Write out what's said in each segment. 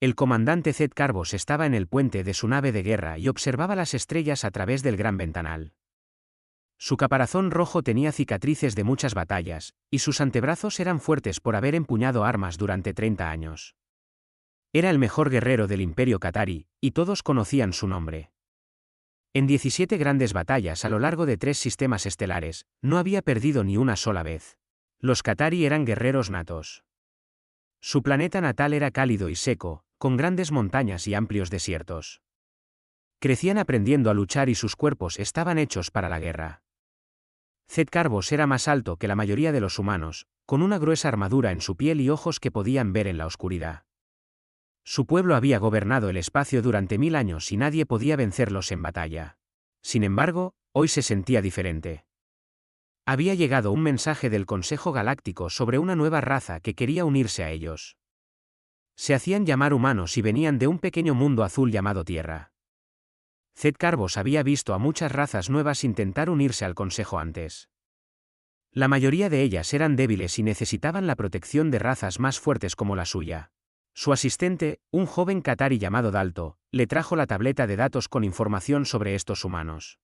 El comandante Zed Carbos estaba en el puente de su nave de guerra y observaba las estrellas a través del gran ventanal. Su caparazón rojo tenía cicatrices de muchas batallas, y sus antebrazos eran fuertes por haber empuñado armas durante 30 años. Era el mejor guerrero del Imperio Qatari, y todos conocían su nombre. En 17 grandes batallas a lo largo de 3 sistemas estelares, no había perdido ni una sola vez. Los Qatari eran guerreros natos. Su planeta natal era cálido y seco, con grandes montañas y amplios desiertos. Crecían aprendiendo a luchar y sus cuerpos estaban hechos para la guerra. Zed Carbos era más alto que la mayoría de los humanos, con una gruesa armadura en su piel y ojos que podían ver en la oscuridad. Su pueblo había gobernado el espacio durante 1000 años y nadie podía vencerlos en batalla. Sin embargo, hoy se sentía diferente. Había llegado un mensaje del Consejo Galáctico sobre una nueva raza que quería unirse a ellos. Se hacían llamar humanos y venían de un pequeño mundo azul llamado Tierra. Zed Carbos había visto a muchas razas nuevas intentar unirse al Consejo antes. La mayoría de ellas eran débiles y necesitaban la protección de razas más fuertes como la suya. Su asistente, un joven qatari llamado Dalto, le trajo la tableta de datos con información sobre estos humanos.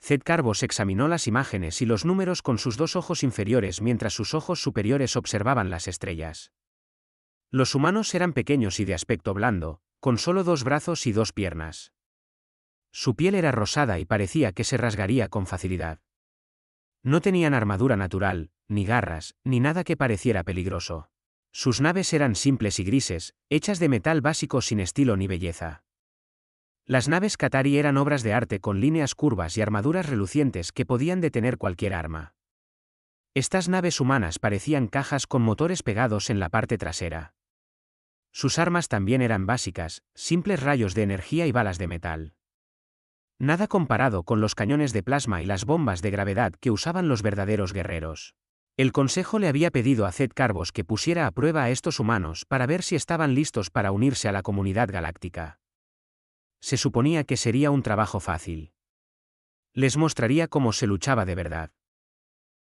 Zed Carbos examinó las imágenes y los números con sus 2 ojos inferiores mientras sus ojos superiores observaban las estrellas. Los humanos eran pequeños y de aspecto blando, con solo 2 brazos y 2 piernas. Su piel era rosada y parecía que se rasgaría con facilidad. No tenían armadura natural, ni garras, ni nada que pareciera peligroso. Sus naves eran simples y grises, hechas de metal básico sin estilo ni belleza. Las naves qatari eran obras de arte con líneas curvas y armaduras relucientes que podían detener cualquier arma. Estas naves humanas parecían cajas con motores pegados en la parte trasera. Sus armas también eran básicas, simples rayos de energía y balas de metal. Nada comparado con los cañones de plasma y las bombas de gravedad que usaban los verdaderos guerreros. El Consejo le había pedido a Zed Carbos que pusiera a prueba a estos humanos para ver si estaban listos para unirse a la comunidad galáctica. Se suponía que sería un trabajo fácil. Les mostraría cómo se luchaba de verdad.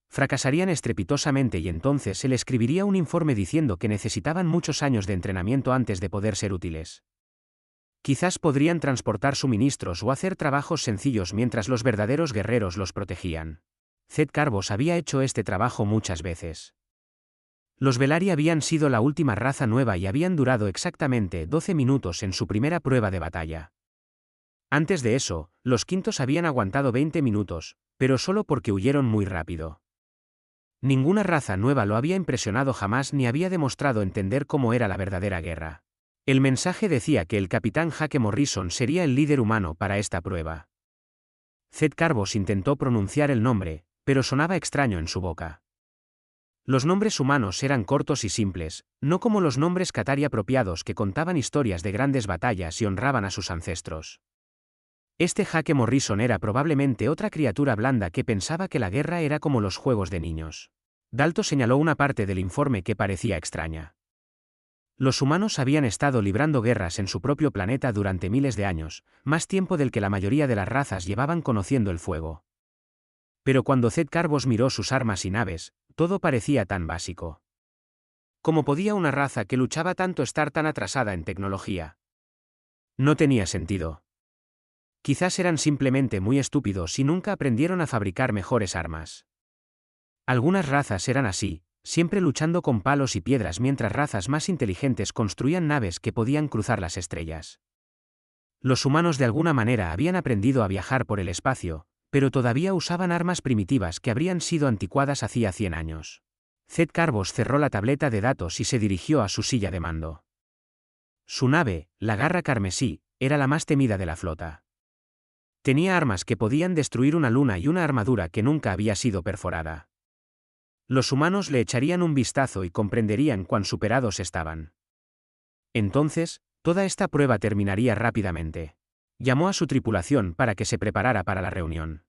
Fracasarían estrepitosamente y entonces él escribiría un informe diciendo que necesitaban muchos años de entrenamiento antes de poder ser útiles. Quizás podrían transportar suministros o hacer trabajos sencillos mientras los verdaderos guerreros los protegían. Zed Carbos había hecho este trabajo muchas veces. Los Velaryi habían sido la última raza nueva y habían durado exactamente 12 minutos en su primera prueba de batalla. Antes de eso, los quintos habían aguantado 20 minutos, pero solo porque huyeron muy rápido. Ninguna raza nueva lo había impresionado jamás ni había demostrado entender cómo era la verdadera guerra. El mensaje decía que el capitán Hake Morrison sería el líder humano para esta prueba. Zed Carbos intentó pronunciar el nombre, pero sonaba extraño en su boca. Los nombres humanos eran cortos y simples, no como los nombres qatari apropiados que contaban historias de grandes batallas y honraban a sus ancestros. Este Hake Morrison era probablemente otra criatura blanda que pensaba que la guerra era como los juegos de niños. Dalto señaló una parte del informe que parecía extraña. Los humanos habían estado librando guerras en su propio planeta durante miles de años, más tiempo del que la mayoría de las razas llevaban conociendo el fuego. Pero cuando Zed Carbos miró sus armas y naves, todo parecía tan básico. ¿Cómo podía una raza que luchaba tanto estar tan atrasada en tecnología? No tenía sentido. Quizás eran simplemente muy estúpidos y nunca aprendieron a fabricar mejores armas. Algunas razas eran así, siempre luchando con palos y piedras mientras razas más inteligentes construían naves que podían cruzar las estrellas. Los humanos de alguna manera habían aprendido a viajar por el espacio, pero todavía usaban armas primitivas que habrían sido anticuadas hacía 100 años. Zed Carbos cerró la tableta de datos y se dirigió a su silla de mando. Su nave, la Garra Carmesí, era la más temida de la flota. Tenía armas que podían destruir una luna y una armadura que nunca había sido perforada. Los humanos le echarían un vistazo y comprenderían cuán superados estaban. Entonces, toda esta prueba terminaría rápidamente. Llamó a su tripulación para que se preparara para la reunión.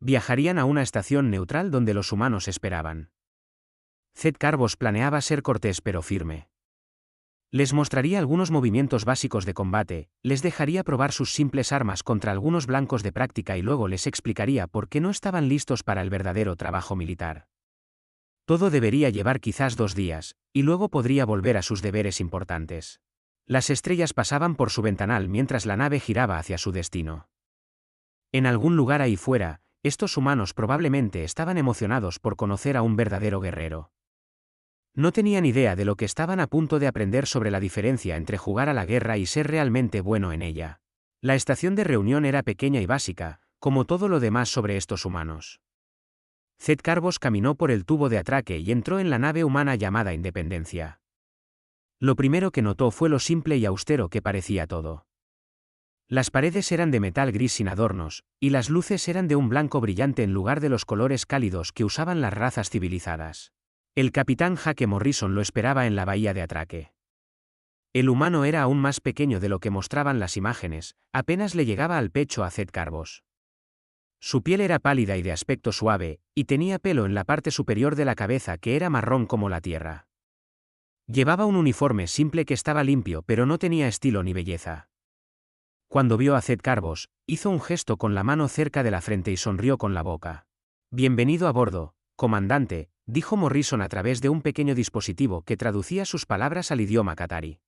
Viajarían a una estación neutral donde los humanos esperaban. Zed Carbos planeaba ser cortés pero firme. Les mostraría algunos movimientos básicos de combate, les dejaría probar sus simples armas contra algunos blancos de práctica y luego les explicaría por qué no estaban listos para el verdadero trabajo militar. Todo debería llevar quizás 2 días, y luego podría volver a sus deberes importantes. Las estrellas pasaban por su ventanal mientras la nave giraba hacia su destino. En algún lugar ahí fuera, estos humanos probablemente estaban emocionados por conocer a un verdadero guerrero. No tenían idea de lo que estaban a punto de aprender sobre la diferencia entre jugar a la guerra y ser realmente bueno en ella. La estación de reunión era pequeña y básica, como todo lo demás sobre estos humanos. Zed Carbos caminó por el tubo de atraque y entró en la nave humana llamada Independencia. Lo primero que notó fue lo simple y austero que parecía todo. Las paredes eran de metal gris sin adornos, y las luces eran de un blanco brillante en lugar de los colores cálidos que usaban las razas civilizadas. El capitán Jake Morrison lo esperaba en la bahía de atraque. El humano era aún más pequeño de lo que mostraban las imágenes, apenas le llegaba al pecho a Zed Carbos. Su piel era pálida y de aspecto suave, y tenía pelo en la parte superior de la cabeza que era marrón como la tierra. Llevaba un uniforme simple que estaba limpio pero no tenía estilo ni belleza. Cuando vio a Zed Carbos, hizo un gesto con la mano cerca de la frente y sonrió con la boca. «Bienvenido a bordo, comandante», dijo Morrison a través de un pequeño dispositivo que traducía sus palabras al idioma qatarí.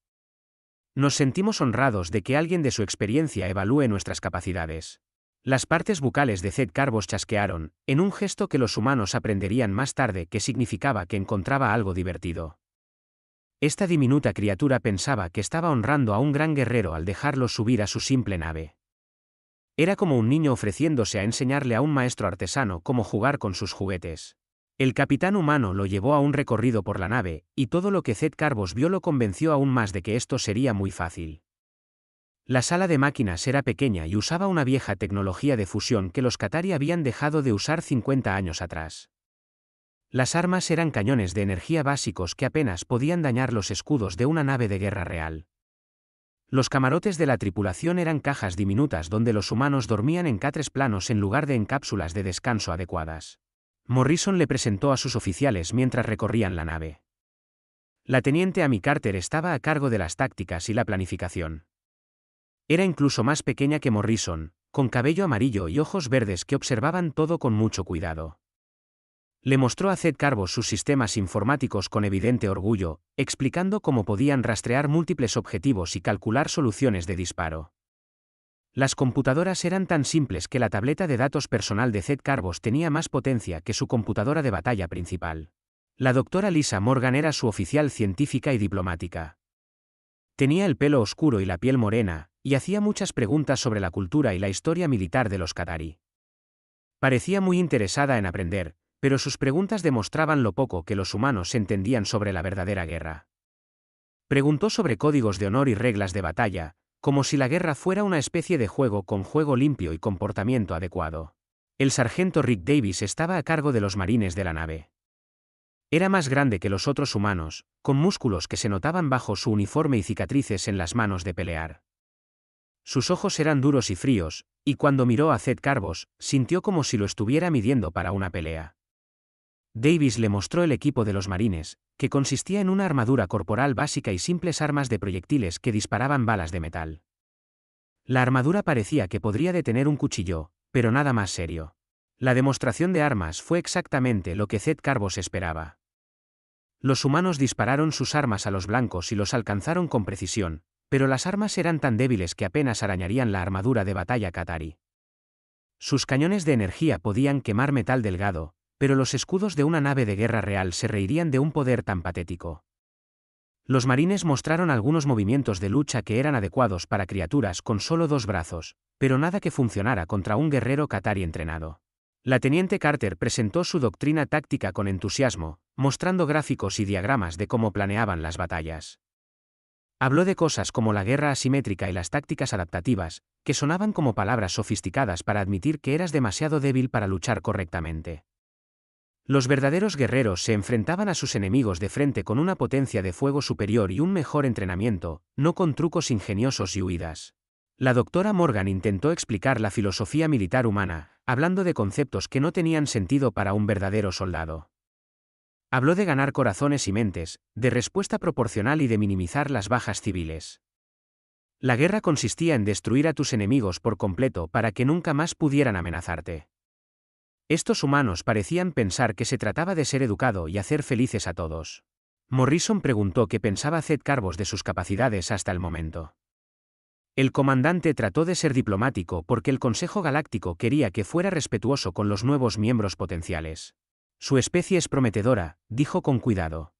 «Nos sentimos honrados de que alguien de su experiencia evalúe nuestras capacidades». Las partes bucales de Zed Carbos chasquearon, en un gesto que los humanos aprenderían más tarde que significaba que encontraba algo divertido. Esta diminuta criatura pensaba que estaba honrando a un gran guerrero al dejarlo subir a su simple nave. Era como un niño ofreciéndose a enseñarle a un maestro artesano cómo jugar con sus juguetes. El capitán humano lo llevó a un recorrido por la nave, y todo lo que Zed Carbos vio lo convenció aún más de que esto sería muy fácil. La sala de máquinas era pequeña y usaba una vieja tecnología de fusión que los qatarí habían dejado de usar 50 años atrás. Las armas eran cañones de energía básicos que apenas podían dañar los escudos de una nave de guerra real. Los camarotes de la tripulación eran cajas diminutas donde los humanos dormían en catres planos en lugar de en cápsulas de descanso adecuadas. Morrison le presentó a sus oficiales mientras recorrían la nave. La teniente Amy Carter estaba a cargo de las tácticas y la planificación. Era incluso más pequeña que Morrison, con cabello amarillo y ojos verdes que observaban todo con mucho cuidado. Le mostró a Zed Carbos sus sistemas informáticos con evidente orgullo, explicando cómo podían rastrear múltiples objetivos y calcular soluciones de disparo. Las computadoras eran tan simples que la tableta de datos personal de Zed Carbos tenía más potencia que su computadora de batalla principal. La doctora Lisa Morgan era su oficial científica y diplomática. Tenía el pelo oscuro y la piel morena, y hacía muchas preguntas sobre la cultura y la historia militar de los qatarí. Parecía muy interesada en aprender, pero sus preguntas demostraban lo poco que los humanos entendían sobre la verdadera guerra. Preguntó sobre códigos de honor y reglas de batalla, como si la guerra fuera una especie de juego con juego limpio y comportamiento adecuado. El sargento Rick Davis estaba a cargo de los marines de la nave. Era más grande que los otros humanos, con músculos que se notaban bajo su uniforme y cicatrices en las manos de pelear. Sus ojos eran duros y fríos, y cuando miró a Zed Carbos, sintió como si lo estuviera midiendo para una pelea. Davis le mostró el equipo de los marines, que consistía en una armadura corporal básica y simples armas de proyectiles que disparaban balas de metal. La armadura parecía que podría detener un cuchillo, pero nada más serio. La demostración de armas fue exactamente lo que Zed Carbos esperaba. Los humanos dispararon sus armas a los blancos y los alcanzaron con precisión, pero las armas eran tan débiles que apenas arañarían la armadura de batalla qatarí. Sus cañones de energía podían quemar metal delgado, pero los escudos de una nave de guerra real se reirían de un poder tan patético. Los marines mostraron algunos movimientos de lucha que eran adecuados para criaturas con solo 2 brazos, pero nada que funcionara contra un guerrero qatarí entrenado. La teniente Carter presentó su doctrina táctica con entusiasmo, mostrando gráficos y diagramas de cómo planeaban las batallas. Habló de cosas como la guerra asimétrica y las tácticas adaptativas, que sonaban como palabras sofisticadas para admitir que eras demasiado débil para luchar correctamente. Los verdaderos guerreros se enfrentaban a sus enemigos de frente con una potencia de fuego superior y un mejor entrenamiento, no con trucos ingeniosos y huidas. La doctora Morgan intentó explicar la filosofía militar humana, hablando de conceptos que no tenían sentido para un verdadero soldado. Habló de ganar corazones y mentes, de respuesta proporcional y de minimizar las bajas civiles. La guerra consistía en destruir a tus enemigos por completo para que nunca más pudieran amenazarte. Estos humanos parecían pensar que se trataba de ser educado y hacer felices a todos. Morrison preguntó qué pensaba Zed Carbos de sus capacidades hasta el momento. El comandante trató de ser diplomático porque el Consejo Galáctico quería que fuera respetuoso con los nuevos miembros potenciales. Su especie es prometedora, dijo con cuidado.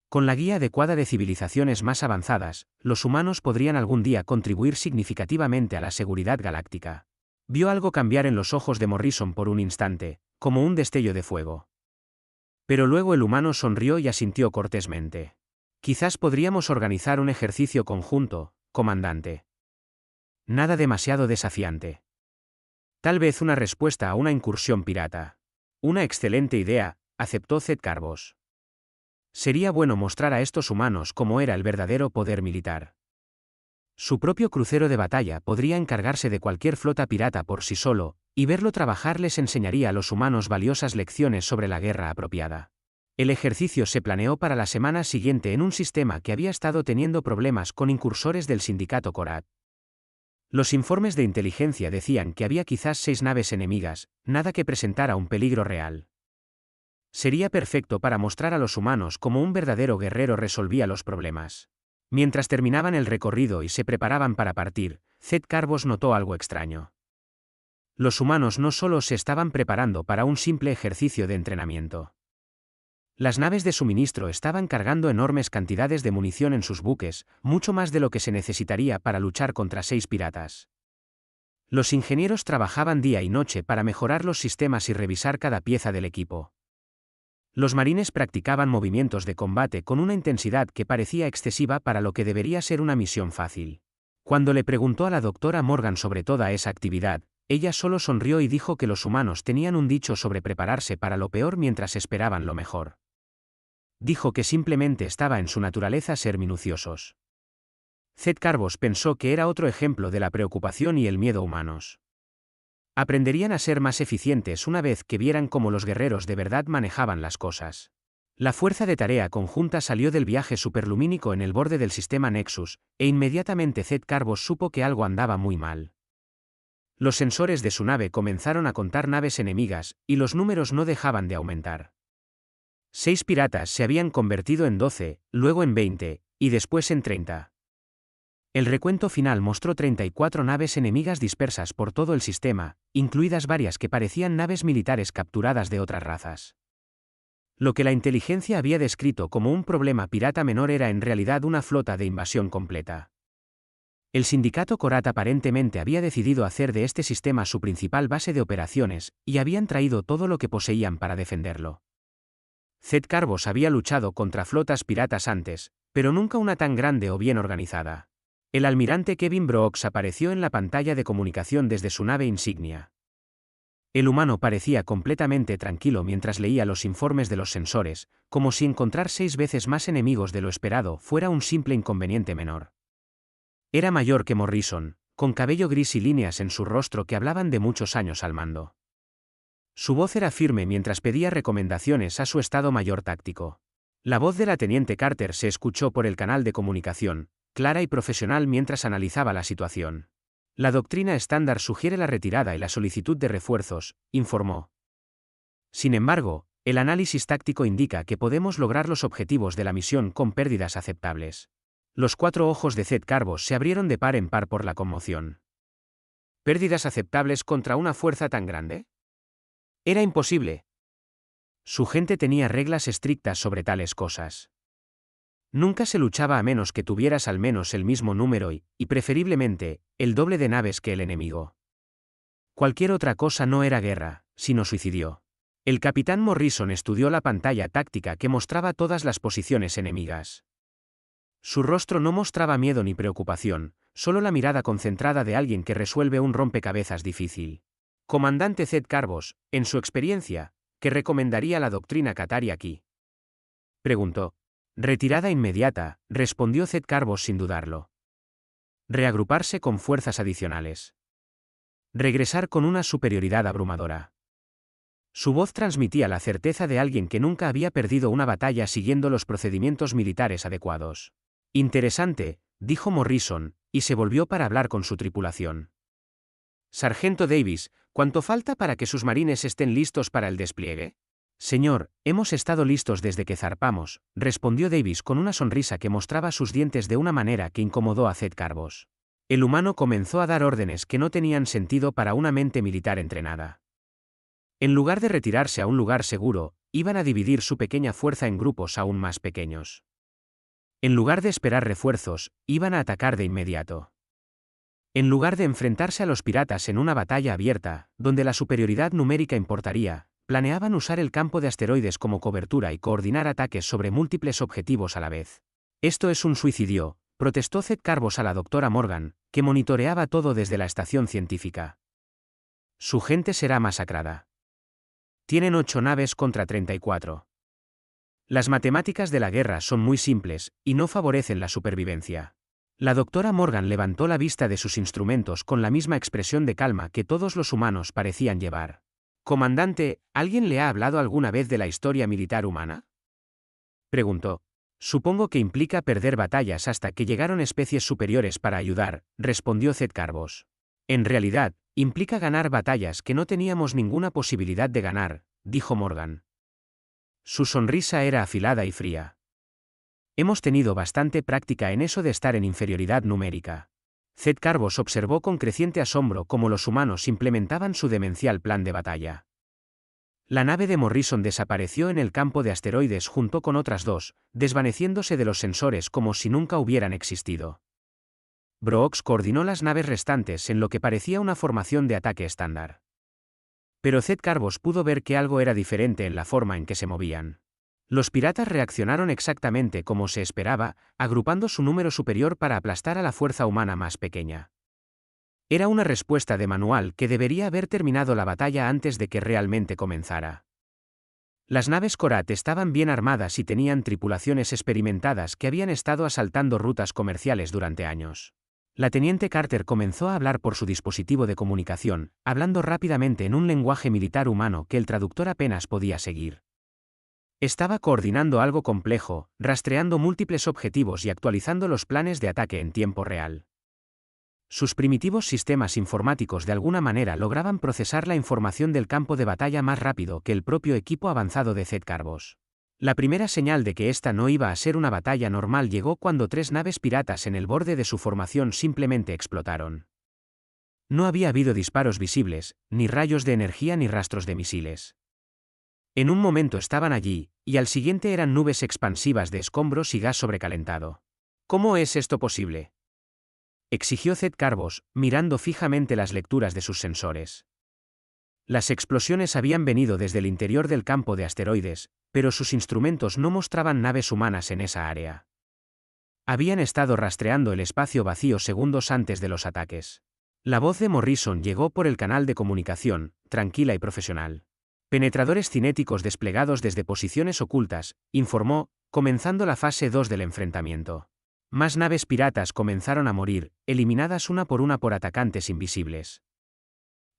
Con la guía adecuada de civilizaciones más avanzadas, los humanos podrían algún día contribuir significativamente a la seguridad galáctica. Vio algo cambiar en los ojos de Morrison por un instante, como un destello de fuego. Pero luego el humano sonrió y asintió cortésmente. Quizás podríamos organizar un ejercicio conjunto, comandante. Nada demasiado desafiante. Tal vez una respuesta a una incursión pirata. Una excelente idea, aceptó Zed Carbos. Sería bueno mostrar a estos humanos cómo era el verdadero poder militar. Su propio crucero de batalla podría encargarse de cualquier flota pirata por sí solo, y verlo trabajar les enseñaría a los humanos valiosas lecciones sobre la guerra apropiada. El ejercicio se planeó para la semana siguiente en un sistema que había estado teniendo problemas con incursores del sindicato Korat. Los informes de inteligencia decían que había quizás 6 naves enemigas, nada que presentara un peligro real. Sería perfecto para mostrar a los humanos cómo un verdadero guerrero resolvía los problemas. Mientras terminaban el recorrido y se preparaban para partir, Zed Carbos notó algo extraño. Los humanos no solo se estaban preparando para un simple ejercicio de entrenamiento. Las naves de suministro estaban cargando enormes cantidades de munición en sus buques, mucho más de lo que se necesitaría para luchar contra 6 piratas. Los ingenieros trabajaban día y noche para mejorar los sistemas y revisar cada pieza del equipo. Los marines practicaban movimientos de combate con una intensidad que parecía excesiva para lo que debería ser una misión fácil. Cuando le preguntó a la doctora Morgan sobre toda esa actividad, ella solo sonrió y dijo que los humanos tenían un dicho sobre prepararse para lo peor mientras esperaban lo mejor. Dijo que simplemente estaba en su naturaleza ser minuciosos. Zed Carbos pensó que era otro ejemplo de la preocupación y el miedo humanos. Aprenderían a ser más eficientes una vez que vieran cómo los guerreros de verdad manejaban las cosas. La fuerza de tarea conjunta salió del viaje superlumínico en el borde del sistema Nexus, e inmediatamente Zed Carbos supo que algo andaba muy mal. Los sensores de su nave comenzaron a contar naves enemigas, y los números no dejaban de aumentar. 6 piratas se habían convertido en 12, luego en 20, y después en 30. El recuento final mostró 34 naves enemigas dispersas por todo el sistema, incluidas varias que parecían naves militares capturadas de otras razas. Lo que la inteligencia había descrito como un problema pirata menor era en realidad una flota de invasión completa. El sindicato Korat aparentemente había decidido hacer de este sistema su principal base de operaciones, y habían traído todo lo que poseían para defenderlo. Zed Carbos había luchado contra flotas piratas antes, pero nunca una tan grande o bien organizada. El almirante Kevin Brooks apareció en la pantalla de comunicación desde su nave insignia. El humano parecía completamente tranquilo mientras leía los informes de los sensores, como si encontrar 6 veces más enemigos de lo esperado fuera un simple inconveniente menor. Era mayor que Morrison, con cabello gris y líneas en su rostro que hablaban de muchos años al mando. Su voz era firme mientras pedía recomendaciones a su Estado Mayor táctico. La voz de la teniente Carter se escuchó por el canal de comunicación, clara y profesional mientras analizaba la situación. La doctrina estándar sugiere la retirada y la solicitud de refuerzos, informó. Sin embargo, el análisis táctico indica que podemos lograr los objetivos de la misión con pérdidas aceptables. Los 4 ojos de Zed Carbos se abrieron de par en par por la conmoción. ¿Pérdidas aceptables contra una fuerza tan grande? Era imposible. Su gente tenía reglas estrictas sobre tales cosas. Nunca se luchaba a menos que tuvieras al menos el mismo número y preferiblemente, el doble de naves que el enemigo. Cualquier otra cosa no era guerra, sino suicidio. El capitán Morrison estudió la pantalla táctica que mostraba todas las posiciones enemigas. Su rostro no mostraba miedo ni preocupación, solo la mirada concentrada de alguien que resuelve un rompecabezas difícil. Comandante Zed Carbos, en su experiencia, ¿qué recomendaría la doctrina Qatari aquí? Preguntó. Retirada inmediata, respondió Zed Carbos sin dudarlo. Reagruparse con fuerzas adicionales. Regresar con una superioridad abrumadora. Su voz transmitía la certeza de alguien que nunca había perdido una batalla siguiendo los procedimientos militares adecuados. Interesante, dijo Morrison, y se volvió para hablar con su tripulación. Sargento Davis, ¿cuánto falta para que sus marines estén listos para el despliegue? Señor, hemos estado listos desde que zarpamos, respondió Davis con una sonrisa que mostraba sus dientes de una manera que incomodó a Zed Carbos. El humano comenzó a dar órdenes que no tenían sentido para una mente militar entrenada. En lugar de retirarse a un lugar seguro, iban a dividir su pequeña fuerza en grupos aún más pequeños. En lugar de esperar refuerzos, iban a atacar de inmediato. En lugar de enfrentarse a los piratas en una batalla abierta, donde la superioridad numérica importaría, planeaban usar el campo de asteroides como cobertura y coordinar ataques sobre múltiples objetivos a la vez. Esto es un suicidio, protestó Zed Carbos a la doctora Morgan, que monitoreaba todo desde la estación científica. Su gente será masacrada. Tienen 8 naves contra 34. Las matemáticas de la guerra son muy simples, y no favorecen la supervivencia. La doctora Morgan levantó la vista de sus instrumentos con la misma expresión de calma que todos los humanos parecían llevar. Comandante, ¿alguien le ha hablado alguna vez de la historia militar humana? Preguntó. Supongo que implica perder batallas hasta que llegaron especies superiores para ayudar, respondió Zed Carbos. En realidad, implica ganar batallas que no teníamos ninguna posibilidad de ganar, dijo Morgan. Su sonrisa era afilada y fría. Hemos tenido bastante práctica en eso de estar en inferioridad numérica. Zed Carbos observó con creciente asombro cómo los humanos implementaban su demencial plan de batalla. La nave de Morrison desapareció en el campo de asteroides junto con otras dos, desvaneciéndose de los sensores como si nunca hubieran existido. Brooks coordinó las naves restantes en lo que parecía una formación de ataque estándar. Pero Zed Carbos pudo ver que algo era diferente en la forma en que se movían. Los piratas reaccionaron exactamente como se esperaba, agrupando su número superior para aplastar a la fuerza humana más pequeña. Era una respuesta de manual que debería haber terminado la batalla antes de que realmente comenzara. Las naves Korat estaban bien armadas y tenían tripulaciones experimentadas que habían estado asaltando rutas comerciales durante años. La teniente Carter comenzó a hablar por su dispositivo de comunicación, hablando rápidamente en un lenguaje militar humano que el traductor apenas podía seguir. Estaba coordinando algo complejo, rastreando múltiples objetivos y actualizando los planes de ataque en tiempo real. Sus primitivos sistemas informáticos de alguna manera lograban procesar la información del campo de batalla más rápido que el propio equipo avanzado de Zed Carbos. La primera señal de que esta no iba a ser una batalla normal llegó cuando 3 naves piratas en el borde de su formación simplemente explotaron. No había habido disparos visibles, ni rayos de energía ni rastros de misiles. En un momento estaban allí, y al siguiente eran nubes expansivas de escombros y gas sobrecalentado. ¿Cómo es esto posible?, exigió Zed Carbos, mirando fijamente las lecturas de sus sensores. Las explosiones habían venido desde el interior del campo de asteroides, pero sus instrumentos no mostraban naves humanas en esa área. Habían estado rastreando el espacio vacío segundos antes de los ataques. La voz de Morrison llegó por el canal de comunicación, tranquila y profesional. Penetradores cinéticos desplegados desde posiciones ocultas, informó, comenzando la fase 2 del enfrentamiento. Más naves piratas comenzaron a morir, eliminadas una por atacantes invisibles.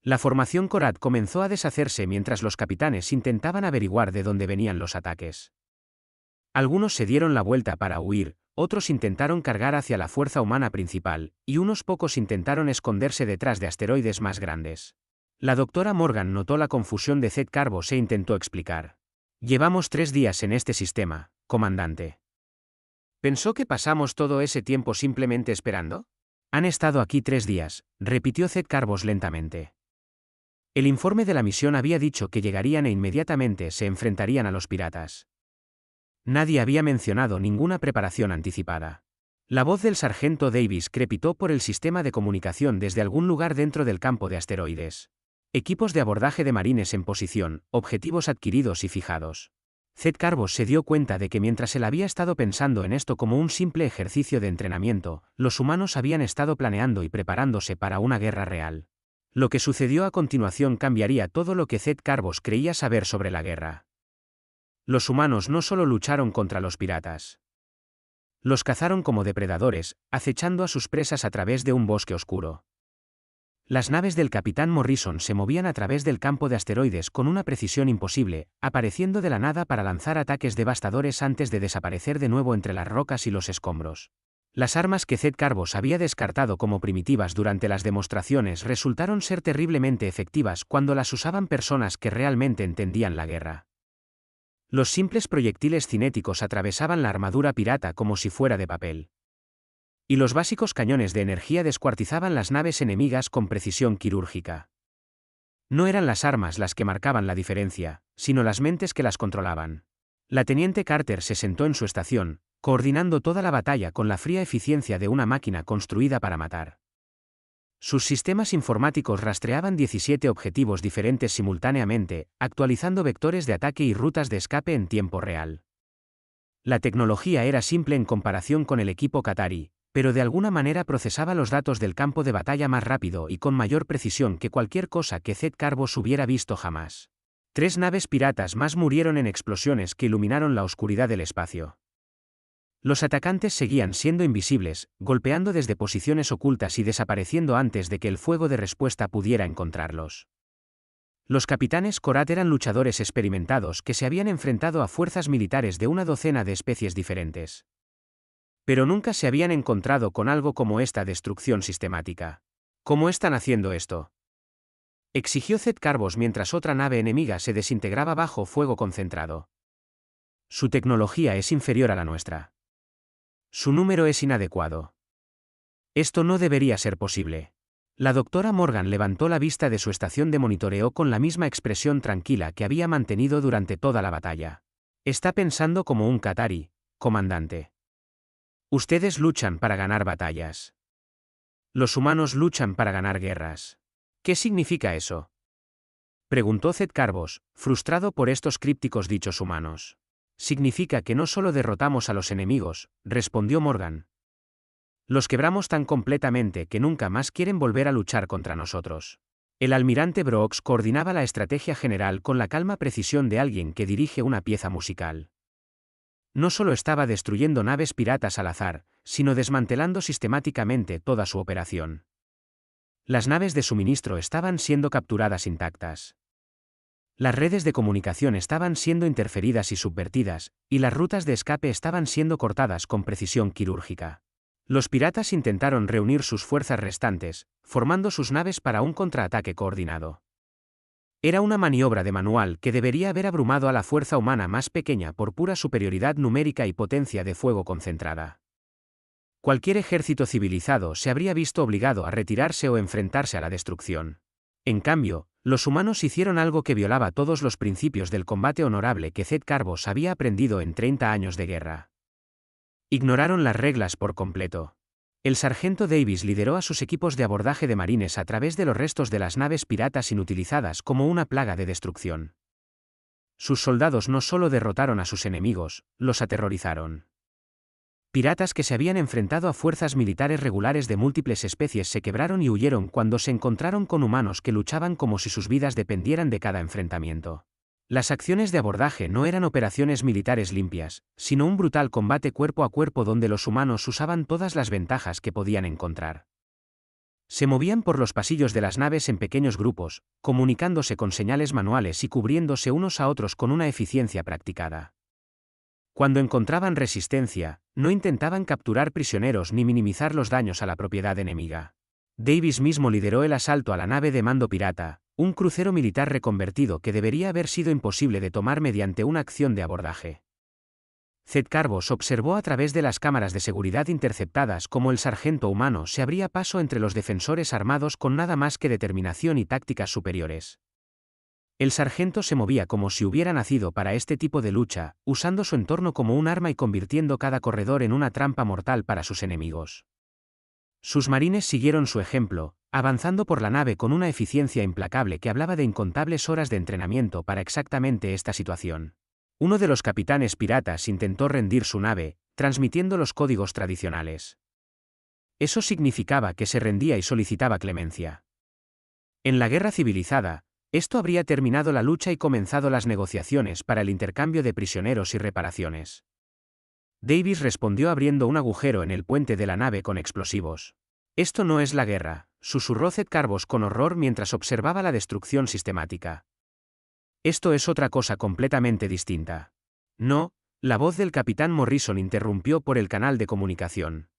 La formación Korat comenzó a deshacerse mientras los capitanes intentaban averiguar de dónde venían los ataques. Algunos se dieron la vuelta para huir, otros intentaron cargar hacia la fuerza humana principal, y unos pocos intentaron esconderse detrás de asteroides más grandes. La doctora Morgan notó la confusión de Zed Carbos e intentó explicar. Llevamos 3 días en este sistema, comandante. ¿Pensó que pasamos todo ese tiempo simplemente esperando? Han estado aquí 3 días, repitió Zed Carbos lentamente. El informe de la misión había dicho que llegarían e inmediatamente se enfrentarían a los piratas. Nadie había mencionado ninguna preparación anticipada. La voz del sargento Davis crepitó por el sistema de comunicación desde algún lugar dentro del campo de asteroides. Equipos de abordaje de marines en posición, objetivos adquiridos y fijados. Zed Carbos se dio cuenta de que mientras él había estado pensando en esto como un simple ejercicio de entrenamiento, los humanos habían estado planeando y preparándose para una guerra real. Lo que sucedió a continuación cambiaría todo lo que Zed Carbos creía saber sobre la guerra. Los humanos no solo lucharon contra los piratas. Los cazaron como depredadores, acechando a sus presas a través de un bosque oscuro. Las naves del capitán Morrison se movían a través del campo de asteroides con una precisión imposible, apareciendo de la nada para lanzar ataques devastadores antes de desaparecer de nuevo entre las rocas y los escombros. Las armas que Zed Carbos había descartado como primitivas durante las demostraciones resultaron ser terriblemente efectivas cuando las usaban personas que realmente entendían la guerra. Los simples proyectiles cinéticos atravesaban la armadura pirata como si fuera de papel. Y los básicos cañones de energía descuartizaban las naves enemigas con precisión quirúrgica. No eran las armas las que marcaban la diferencia, sino las mentes que las controlaban. La teniente Carter se sentó en su estación, coordinando toda la batalla con la fría eficiencia de una máquina construida para matar. Sus sistemas informáticos rastreaban 17 objetivos diferentes simultáneamente, actualizando vectores de ataque y rutas de escape en tiempo real. La tecnología era simple en comparación con el equipo qatarí, pero de alguna manera procesaba los datos del campo de batalla más rápido y con mayor precisión que cualquier cosa que Zed Carbos hubiera visto jamás. 3 naves piratas más murieron en explosiones que iluminaron la oscuridad del espacio. Los atacantes seguían siendo invisibles, golpeando desde posiciones ocultas y desapareciendo antes de que el fuego de respuesta pudiera encontrarlos. Los capitanes Korat eran luchadores experimentados que se habían enfrentado a fuerzas militares de una docena de especies diferentes. Pero nunca se habían encontrado con algo como esta destrucción sistemática. ¿Cómo están haciendo esto?, exigió Zed Carbos mientras otra nave enemiga se desintegraba bajo fuego concentrado. Su tecnología es inferior a la nuestra. Su número es inadecuado. Esto no debería ser posible. La doctora Morgan levantó la vista de su estación de monitoreo con la misma expresión tranquila que había mantenido durante toda la batalla. Está pensando como un qatarí, comandante. Ustedes luchan para ganar batallas. Los humanos luchan para ganar guerras. ¿Qué significa eso?, preguntó Zed Carbos, frustrado por estos crípticos dichos humanos. Significa que no solo derrotamos a los enemigos, respondió Morgan. Los quebramos tan completamente que nunca más quieren volver a luchar contra nosotros. El almirante Brooks coordinaba la estrategia general con la calma precisión de alguien que dirige una pieza musical. No solo estaba destruyendo naves piratas al azar, sino desmantelando sistemáticamente toda su operación. Las naves de suministro estaban siendo capturadas intactas. Las redes de comunicación estaban siendo interferidas y subvertidas, y las rutas de escape estaban siendo cortadas con precisión quirúrgica. Los piratas intentaron reunir sus fuerzas restantes, formando sus naves para un contraataque coordinado. Era una maniobra de manual que debería haber abrumado a la fuerza humana más pequeña por pura superioridad numérica y potencia de fuego concentrada. Cualquier ejército civilizado se habría visto obligado a retirarse o enfrentarse a la destrucción. En cambio, los humanos hicieron algo que violaba todos los principios del combate honorable que Zed Carbos había aprendido en 30 años de guerra. Ignoraron las reglas por completo. El sargento Davis lideró a sus equipos de abordaje de marines a través de los restos de las naves piratas inutilizadas como una plaga de destrucción. Sus soldados no solo derrotaron a sus enemigos, los aterrorizaron. Piratas que se habían enfrentado a fuerzas militares regulares de múltiples especies se quebraron y huyeron cuando se encontraron con humanos que luchaban como si sus vidas dependieran de cada enfrentamiento. Las acciones de abordaje no eran operaciones militares limpias, sino un brutal combate cuerpo a cuerpo donde los humanos usaban todas las ventajas que podían encontrar. Se movían por los pasillos de las naves en pequeños grupos, comunicándose con señales manuales y cubriéndose unos a otros con una eficiencia practicada. Cuando encontraban resistencia, no intentaban capturar prisioneros ni minimizar los daños a la propiedad enemiga. Davis mismo lideró el asalto a la nave de mando pirata, un crucero militar reconvertido que debería haber sido imposible de tomar mediante una acción de abordaje. Zed Carbos observó a través de las cámaras de seguridad interceptadas cómo el sargento humano se abría paso entre los defensores armados con nada más que determinación y tácticas superiores. El sargento se movía como si hubiera nacido para este tipo de lucha, usando su entorno como un arma y convirtiendo cada corredor en una trampa mortal para sus enemigos. Sus marines siguieron su ejemplo, avanzando por la nave con una eficiencia implacable que hablaba de incontables horas de entrenamiento para exactamente esta situación. Uno de los capitanes piratas intentó rendir su nave, transmitiendo los códigos tradicionales. Eso significaba que se rendía y solicitaba clemencia. En la guerra civilizada, esto habría terminado la lucha y comenzado las negociaciones para el intercambio de prisioneros y reparaciones. Davis respondió abriendo un agujero en el puente de la nave con explosivos. Esto no es la guerra, susurró Zed Carbos con horror mientras observaba la destrucción sistemática. Esto es otra cosa completamente distinta. No, la voz del capitán Morrison interrumpió por el canal de comunicación.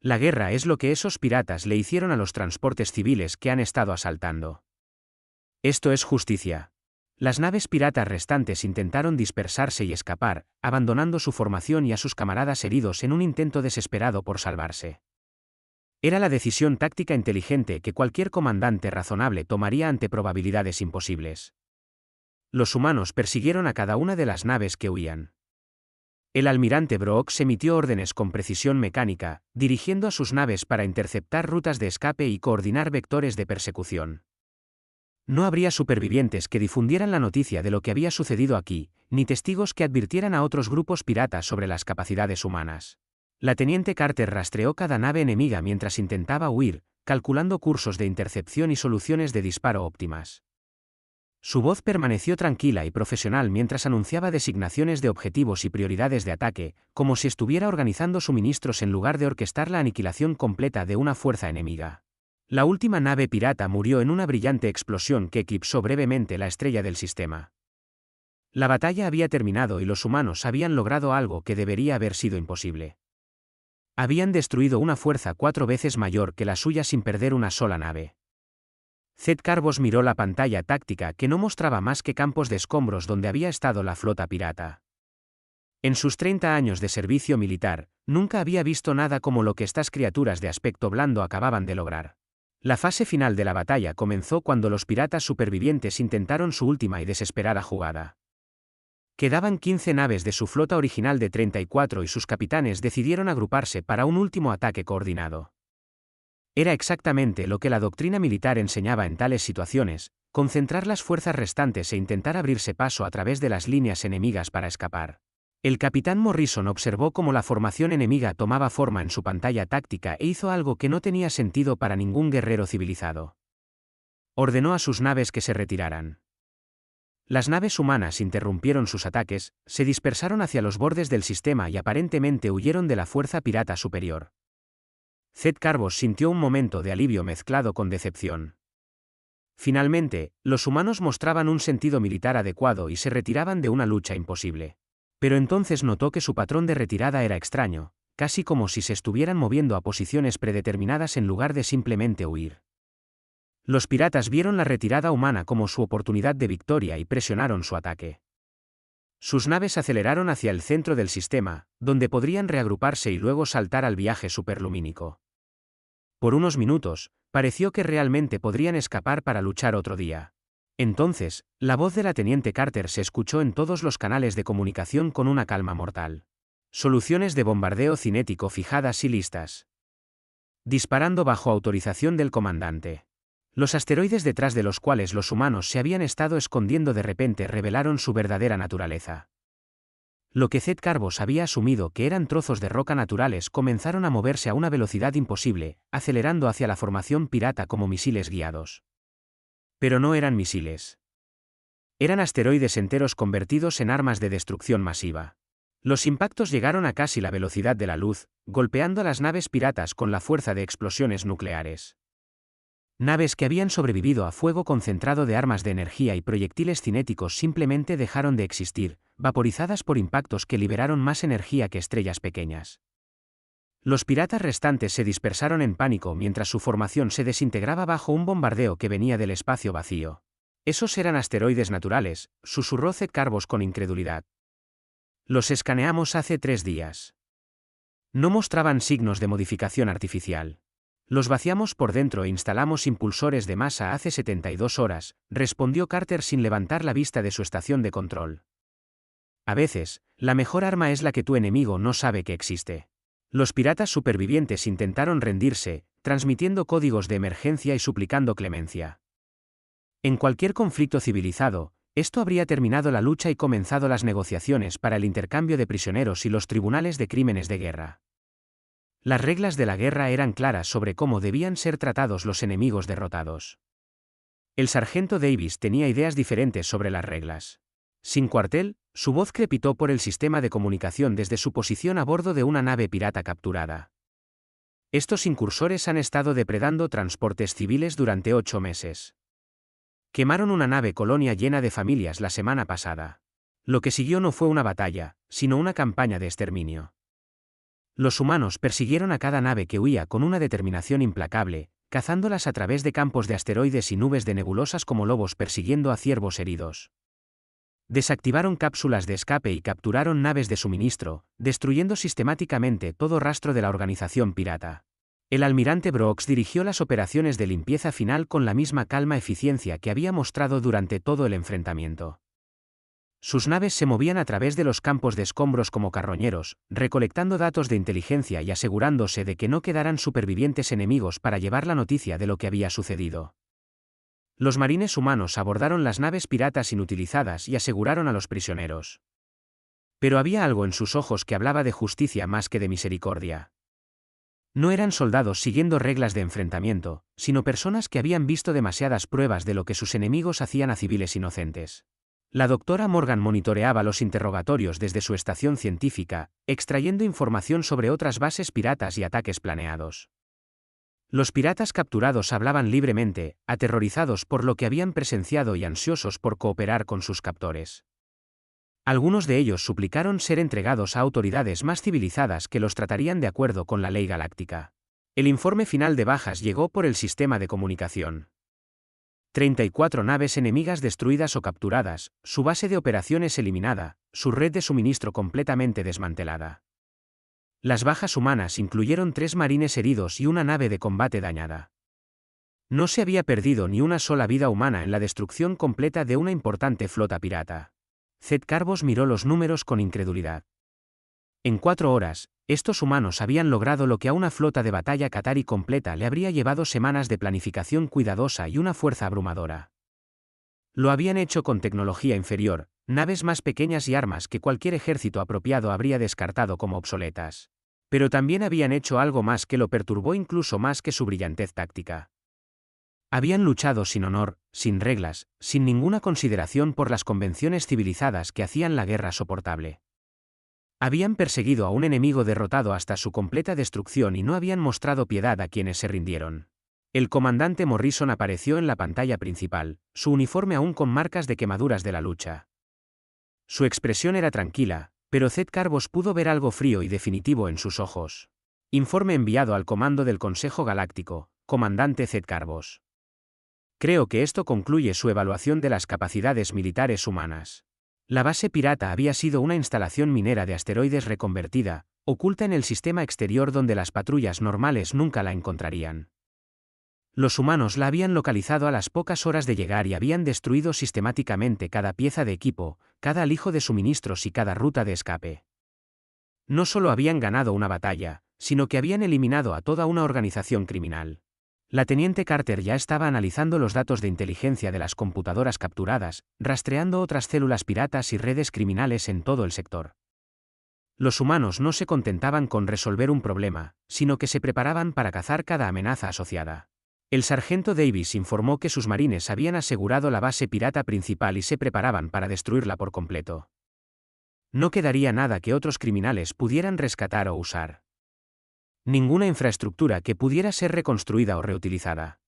La guerra es lo que esos piratas le hicieron a los transportes civiles que han estado asaltando. Esto es justicia. Las naves piratas restantes intentaron dispersarse y escapar, abandonando su formación y a sus camaradas heridos en un intento desesperado por salvarse. Era la decisión táctica inteligente que cualquier comandante razonable tomaría ante probabilidades imposibles. Los humanos persiguieron a cada una de las naves que huían. El almirante Brooks emitió órdenes con precisión mecánica, dirigiendo a sus naves para interceptar rutas de escape y coordinar vectores de persecución. No habría supervivientes que difundieran la noticia de lo que había sucedido aquí, ni testigos que advirtieran a otros grupos piratas sobre las capacidades humanas. La teniente Carter rastreó cada nave enemiga mientras intentaba huir, calculando cursos de intercepción y soluciones de disparo óptimas. Su voz permaneció tranquila y profesional mientras anunciaba designaciones de objetivos y prioridades de ataque, como si estuviera organizando suministros en lugar de orquestar la aniquilación completa de una fuerza enemiga. La última nave pirata murió en una brillante explosión que eclipsó brevemente la estrella del sistema. La batalla había terminado y los humanos habían logrado algo que debería haber sido imposible. Habían destruido una fuerza 4 veces mayor que la suya sin perder una sola nave. Zed Carbos miró la pantalla táctica que no mostraba más que campos de escombros donde había estado la flota pirata. En sus 30 años de servicio militar, nunca había visto nada como lo que estas criaturas de aspecto blando acababan de lograr. La fase final de la batalla comenzó cuando los piratas supervivientes intentaron su última y desesperada jugada. Quedaban 15 naves de su flota original de 34 y sus capitanes decidieron agruparse para un último ataque coordinado. Era exactamente lo que la doctrina militar enseñaba en tales situaciones, concentrar las fuerzas restantes e intentar abrirse paso a través de las líneas enemigas para escapar. El capitán Morrison observó cómo la formación enemiga tomaba forma en su pantalla táctica e hizo algo que no tenía sentido para ningún guerrero civilizado. Ordenó a sus naves que se retiraran. Las naves humanas interrumpieron sus ataques, se dispersaron hacia los bordes del sistema y aparentemente huyeron de la fuerza pirata superior. Zed Carbos sintió un momento de alivio mezclado con decepción. Finalmente, los humanos mostraban un sentido militar adecuado y se retiraban de una lucha imposible. Pero entonces notó que su patrón de retirada era extraño, casi como si se estuvieran moviendo a posiciones predeterminadas en lugar de simplemente huir. Los piratas vieron la retirada humana como su oportunidad de victoria y presionaron su ataque. Sus naves aceleraron hacia el centro del sistema, donde podrían reagruparse y luego saltar al viaje superlumínico. Por unos minutos, pareció que realmente podrían escapar para luchar otro día. Entonces, la voz de la teniente Carter se escuchó en todos los canales de comunicación con una calma mortal. Soluciones de bombardeo cinético fijadas y listas. Disparando bajo autorización del comandante. Los asteroides detrás de los cuales los humanos se habían estado escondiendo de repente revelaron su verdadera naturaleza. Lo que Zed Carbos había asumido que eran trozos de roca naturales comenzaron a moverse a una velocidad imposible, acelerando hacia la formación pirata como misiles guiados. Pero no eran misiles. Eran asteroides enteros convertidos en armas de destrucción masiva. Los impactos llegaron a casi la velocidad de la luz, golpeando a las naves piratas con la fuerza de explosiones nucleares. Naves que habían sobrevivido a fuego concentrado de armas de energía y proyectiles cinéticos simplemente dejaron de existir, vaporizadas por impactos que liberaron más energía que estrellas pequeñas. Los piratas restantes se dispersaron en pánico mientras su formación se desintegraba bajo un bombardeo que venía del espacio vacío. Esos eran asteroides naturales, susurró Zed Carbos con incredulidad. Los escaneamos hace 3 días. No mostraban signos de modificación artificial. Los vaciamos por dentro e instalamos impulsores de masa hace 72 horas, respondió Carter sin levantar la vista de su estación de control. A veces, la mejor arma es la que tu enemigo no sabe que existe. Los piratas supervivientes intentaron rendirse, transmitiendo códigos de emergencia y suplicando clemencia. En cualquier conflicto civilizado, esto habría terminado la lucha y comenzado las negociaciones para el intercambio de prisioneros y los tribunales de crímenes de guerra. Las reglas de la guerra eran claras sobre cómo debían ser tratados los enemigos derrotados. El sargento Davis tenía ideas diferentes sobre las reglas. Sin cuartel, su voz crepitó por el sistema de comunicación desde su posición a bordo de una nave pirata capturada. Estos incursores han estado depredando transportes civiles durante 8 meses. Quemaron una nave colonia llena de familias la semana pasada. Lo que siguió no fue una batalla, sino una campaña de exterminio. Los humanos persiguieron a cada nave que huía con una determinación implacable, cazándolas a través de campos de asteroides y nubes de nebulosas como lobos persiguiendo a ciervos heridos. Desactivaron cápsulas de escape y capturaron naves de suministro, destruyendo sistemáticamente todo rastro de la organización pirata. El almirante Brooks dirigió las operaciones de limpieza final con la misma calma y eficiencia que había mostrado durante todo el enfrentamiento. Sus naves se movían a través de los campos de escombros como carroñeros, recolectando datos de inteligencia y asegurándose de que no quedaran supervivientes enemigos para llevar la noticia de lo que había sucedido. Los marines humanos abordaron las naves piratas inutilizadas y aseguraron a los prisioneros. Pero había algo en sus ojos que hablaba de justicia más que de misericordia. No eran soldados siguiendo reglas de enfrentamiento, sino personas que habían visto demasiadas pruebas de lo que sus enemigos hacían a civiles inocentes. La doctora Morgan monitoreaba los interrogatorios desde su estación científica, extrayendo información sobre otras bases piratas y ataques planeados. Los piratas capturados hablaban libremente, aterrorizados por lo que habían presenciado y ansiosos por cooperar con sus captores. Algunos de ellos suplicaron ser entregados a autoridades más civilizadas que los tratarían de acuerdo con la ley galáctica. El informe final de bajas llegó por el sistema de comunicación. 34 naves enemigas destruidas o capturadas, su base de operaciones eliminada, su red de suministro completamente desmantelada. Las bajas humanas incluyeron 3 marines heridos y una nave de combate dañada. No se había perdido ni una sola vida humana en la destrucción completa de una importante flota pirata. Z-Carbos miró los números con incredulidad. En 4 horas, estos humanos habían logrado lo que a una flota de batalla qatari completa le habría llevado semanas de planificación cuidadosa y una fuerza abrumadora. Lo habían hecho con tecnología inferior, naves más pequeñas y armas que cualquier ejército apropiado habría descartado como obsoletas. Pero también habían hecho algo más que lo perturbó incluso más que su brillantez táctica. Habían luchado sin honor, sin reglas, sin ninguna consideración por las convenciones civilizadas que hacían la guerra soportable. Habían perseguido a un enemigo derrotado hasta su completa destrucción y no habían mostrado piedad a quienes se rindieron. El comandante Morrison apareció en la pantalla principal, su uniforme aún con marcas de quemaduras de la lucha. Su expresión era tranquila, pero Z-Carbos pudo ver algo frío y definitivo en sus ojos. Informe enviado al comando del Consejo Galáctico, comandante Z-Carbos. Creo que esto concluye su evaluación de las capacidades militares humanas. La base pirata había sido una instalación minera de asteroides reconvertida, oculta en el sistema exterior donde las patrullas normales nunca la encontrarían. Los humanos la habían localizado a las pocas horas de llegar y habían destruido sistemáticamente cada pieza de equipo, cada alijo de suministros y cada ruta de escape. No solo habían ganado una batalla, sino que habían eliminado a toda una organización criminal. La teniente Carter ya estaba analizando los datos de inteligencia de las computadoras capturadas, rastreando otras células piratas y redes criminales en todo el sector. Los humanos no se contentaban con resolver un problema, sino que se preparaban para cazar cada amenaza asociada. El sargento Davis informó que sus marines habían asegurado la base pirata principal y se preparaban para destruirla por completo. No quedaría nada que otros criminales pudieran rescatar o usar. Ninguna infraestructura que pudiera ser reconstruida o reutilizada.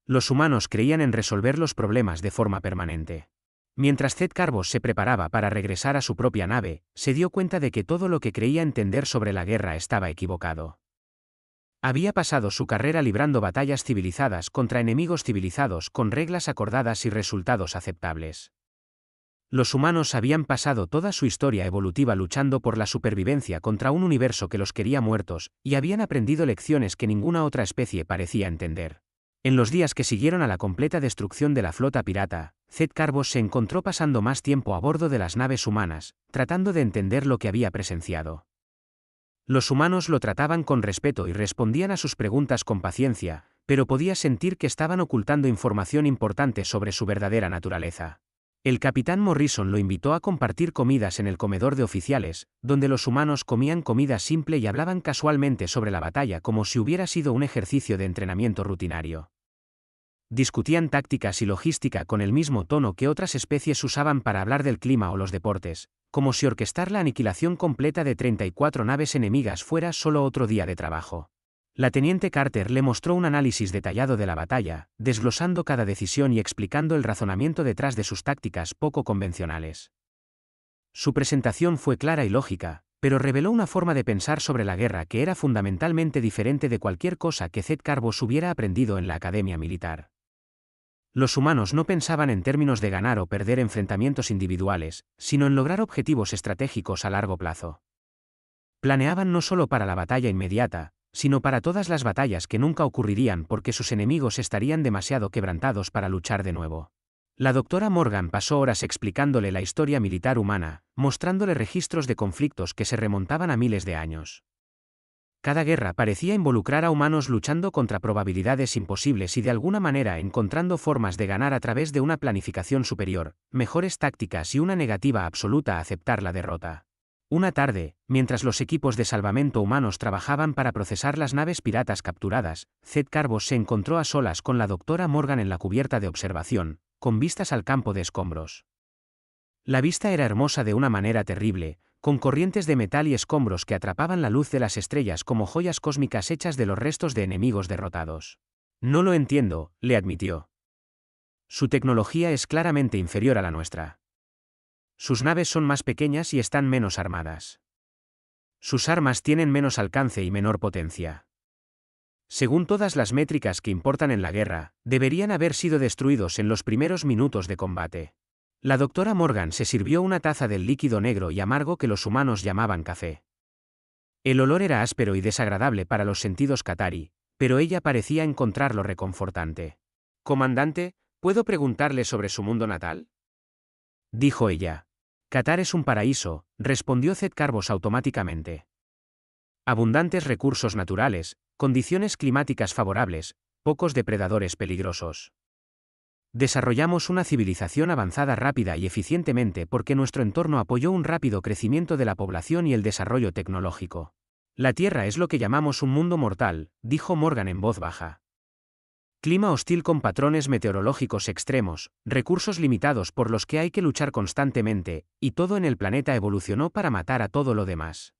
Los humanos creían en resolver los problemas de forma permanente. Mientras Z-Carbos se preparaba para regresar a su propia nave, se dio cuenta de que todo lo que creía entender sobre la guerra estaba equivocado. Había pasado su carrera librando batallas civilizadas contra enemigos civilizados con reglas acordadas y resultados aceptables. Los humanos habían pasado toda su historia evolutiva luchando por la supervivencia contra un universo que los quería muertos, y habían aprendido lecciones que ninguna otra especie parecía entender. En los días que siguieron a la completa destrucción de la flota pirata, Z-Carbos se encontró pasando más tiempo a bordo de las naves humanas, tratando de entender lo que había presenciado. Los humanos lo trataban con respeto y respondían a sus preguntas con paciencia, pero podía sentir que estaban ocultando información importante sobre su verdadera naturaleza. El capitán Morrison lo invitó a compartir comidas en el comedor de oficiales, donde los humanos comían comida simple y hablaban casualmente sobre la batalla como si hubiera sido un ejercicio de entrenamiento rutinario. Discutían tácticas y logística con el mismo tono que otras especies usaban para hablar del clima o los deportes, como si orquestar la aniquilación completa de 34 naves enemigas fuera solo otro día de trabajo. La teniente Carter le mostró un análisis detallado de la batalla, desglosando cada decisión y explicando el razonamiento detrás de sus tácticas poco convencionales. Su presentación fue clara y lógica, pero reveló una forma de pensar sobre la guerra que era fundamentalmente diferente de cualquier cosa que Z-Carbos hubiera aprendido en la academia militar. Los humanos no pensaban en términos de ganar o perder enfrentamientos individuales, sino en lograr objetivos estratégicos a largo plazo. Planeaban no solo para la batalla inmediata, sino para todas las batallas que nunca ocurrirían porque sus enemigos estarían demasiado quebrantados para luchar de nuevo. La doctora Morgan pasó horas explicándole la historia militar humana, mostrándole registros de conflictos que se remontaban a miles de años. Cada guerra parecía involucrar a humanos luchando contra probabilidades imposibles y de alguna manera encontrando formas de ganar a través de una planificación superior, mejores tácticas y una negativa absoluta a aceptar la derrota. Una tarde, mientras los equipos de salvamento humanos trabajaban para procesar las naves piratas capturadas, Zed Carbos se encontró a solas con la doctora Morgan en la cubierta de observación, con vistas al campo de escombros. La vista era hermosa de una manera terrible, con corrientes de metal y escombros que atrapaban la luz de las estrellas como joyas cósmicas hechas de los restos de enemigos derrotados. No lo entiendo, le admitió. Su tecnología es claramente inferior a la nuestra. Sus naves son más pequeñas y están menos armadas. Sus armas tienen menos alcance y menor potencia. Según todas las métricas que importan en la guerra, deberían haber sido destruidos en los primeros minutos de combate. La doctora Morgan se sirvió una taza del líquido negro y amargo que los humanos llamaban café. El olor era áspero y desagradable para los sentidos qatari, pero ella parecía encontrarlo reconfortante. «Comandante, ¿puedo preguntarle sobre su mundo natal?», dijo ella. «Qatar es un paraíso», respondió Zed Carbos automáticamente. Abundantes recursos naturales, condiciones climáticas favorables, pocos depredadores peligrosos. Desarrollamos una civilización avanzada rápida y eficientemente porque nuestro entorno apoyó un rápido crecimiento de la población y el desarrollo tecnológico. La Tierra es lo que llamamos un mundo mortal, dijo Morgan en voz baja. Clima hostil con patrones meteorológicos extremos, recursos limitados por los que hay que luchar constantemente, y todo en el planeta evolucionó para matar a todo lo demás.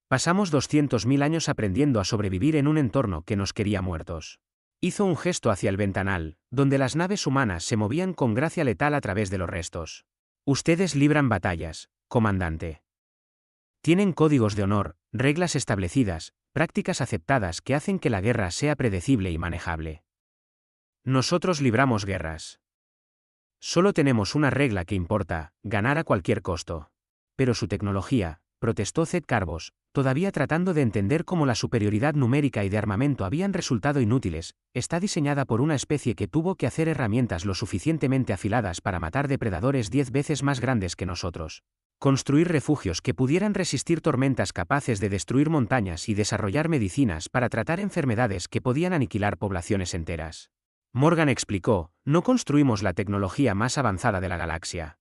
Pasamos 200.000 años aprendiendo a sobrevivir en un entorno que nos quería muertos. Hizo un gesto hacia el ventanal, donde las naves humanas se movían con gracia letal a través de los restos. Ustedes libran batallas, comandante. Tienen códigos de honor, reglas establecidas, prácticas aceptadas que hacen que la guerra sea predecible y manejable. Nosotros libramos guerras. Solo tenemos una regla que importa, ganar a cualquier costo. Pero su tecnología, protestó Zed Carbos, todavía tratando de entender cómo la superioridad numérica y de armamento habían resultado inútiles, está diseñada por una especie que tuvo que hacer herramientas lo suficientemente afiladas para matar depredadores 10 veces más grandes que nosotros. Construir refugios que pudieran resistir tormentas capaces de destruir montañas y desarrollar medicinas para tratar enfermedades que podían aniquilar poblaciones enteras. Morgan explicó, no construimos la tecnología más avanzada de la galaxia.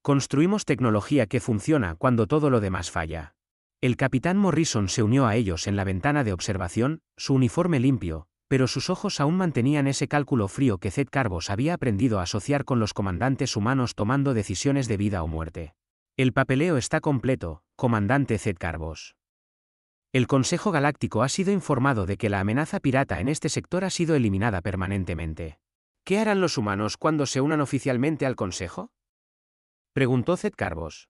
Construimos tecnología que funciona cuando todo lo demás falla. El capitán Morrison se unió a ellos en la ventana de observación, su uniforme limpio, pero sus ojos aún mantenían ese cálculo frío que Zed Carbos había aprendido a asociar con los comandantes humanos tomando decisiones de vida o muerte. El papeleo está completo, comandante Zed Carbos. El Consejo Galáctico ha sido informado de que la amenaza pirata en este sector ha sido eliminada permanentemente. ¿Qué harán los humanos cuando se unan oficialmente al Consejo?, preguntó Zed Carbos.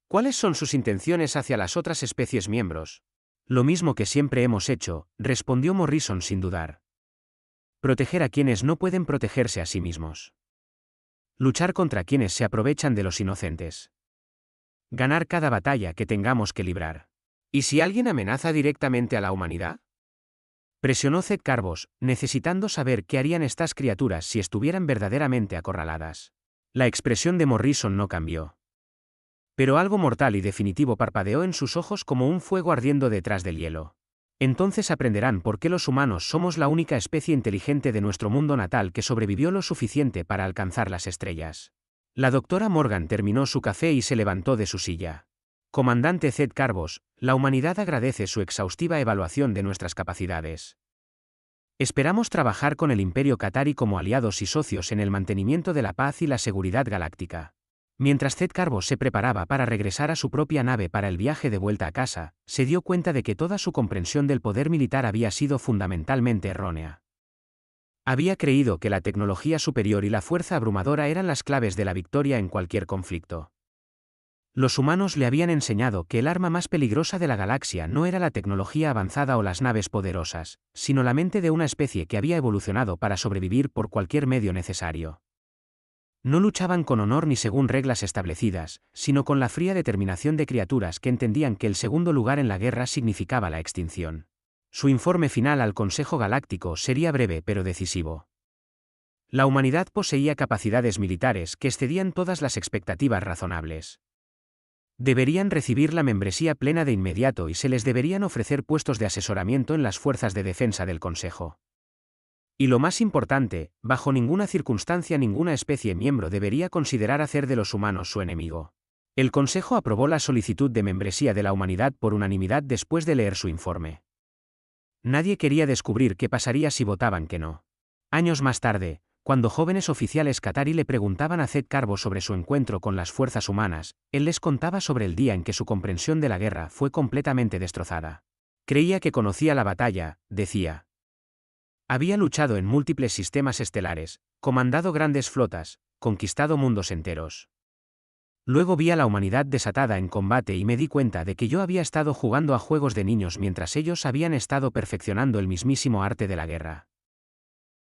¿Cuáles son sus intenciones hacia las otras especies miembros? Lo mismo que siempre hemos hecho, respondió Morrison sin dudar. Proteger a quienes no pueden protegerse a sí mismos. Luchar contra quienes se aprovechan de los inocentes. Ganar cada batalla que tengamos que librar. ¿Y si alguien amenaza directamente a la humanidad?, presionó Zed Carbos, necesitando saber qué harían estas criaturas si estuvieran verdaderamente acorraladas. La expresión de Morrison no cambió. Pero algo mortal y definitivo parpadeó en sus ojos como un fuego ardiendo detrás del hielo. Entonces aprenderán por qué los humanos somos la única especie inteligente de nuestro mundo natal que sobrevivió lo suficiente para alcanzar las estrellas. La doctora Morgan terminó su café y se levantó de su silla. Comandante Zed Carbos, la humanidad agradece su exhaustiva evaluación de nuestras capacidades. Esperamos trabajar con el Imperio Qatari como aliados y socios en el mantenimiento de la paz y la seguridad galáctica. Mientras Zed Carbos se preparaba para regresar a su propia nave para el viaje de vuelta a casa, se dio cuenta de que toda su comprensión del poder militar había sido fundamentalmente errónea. Había creído que la tecnología superior y la fuerza abrumadora eran las claves de la victoria en cualquier conflicto. Los humanos le habían enseñado que el arma más peligrosa de la galaxia no era la tecnología avanzada o las naves poderosas, sino la mente de una especie que había evolucionado para sobrevivir por cualquier medio necesario. No luchaban con honor ni según reglas establecidas, sino con la fría determinación de criaturas que entendían que el segundo lugar en la guerra significaba la extinción. Su informe final al Consejo Galáctico sería breve pero decisivo. La humanidad poseía capacidades militares que excedían todas las expectativas razonables. Deberían recibir la membresía plena de inmediato y se les deberían ofrecer puestos de asesoramiento en las fuerzas de defensa del Consejo. Y lo más importante, bajo ninguna circunstancia ninguna especie miembro debería considerar hacer de los humanos su enemigo. El Consejo aprobó la solicitud de membresía de la humanidad por unanimidad después de leer su informe. Nadie quería descubrir qué pasaría si votaban que no. Años más tarde, cuando jóvenes oficiales qatari le preguntaban a Zed Carbo sobre su encuentro con las fuerzas humanas, él les contaba sobre el día en que su comprensión de la guerra fue completamente destrozada. Creía que conocía la batalla, decía. Había luchado en múltiples sistemas estelares, comandado grandes flotas, conquistado mundos enteros. Luego vi a la humanidad desatada en combate y me di cuenta de que yo había estado jugando a juegos de niños mientras ellos habían estado perfeccionando el mismísimo arte de la guerra.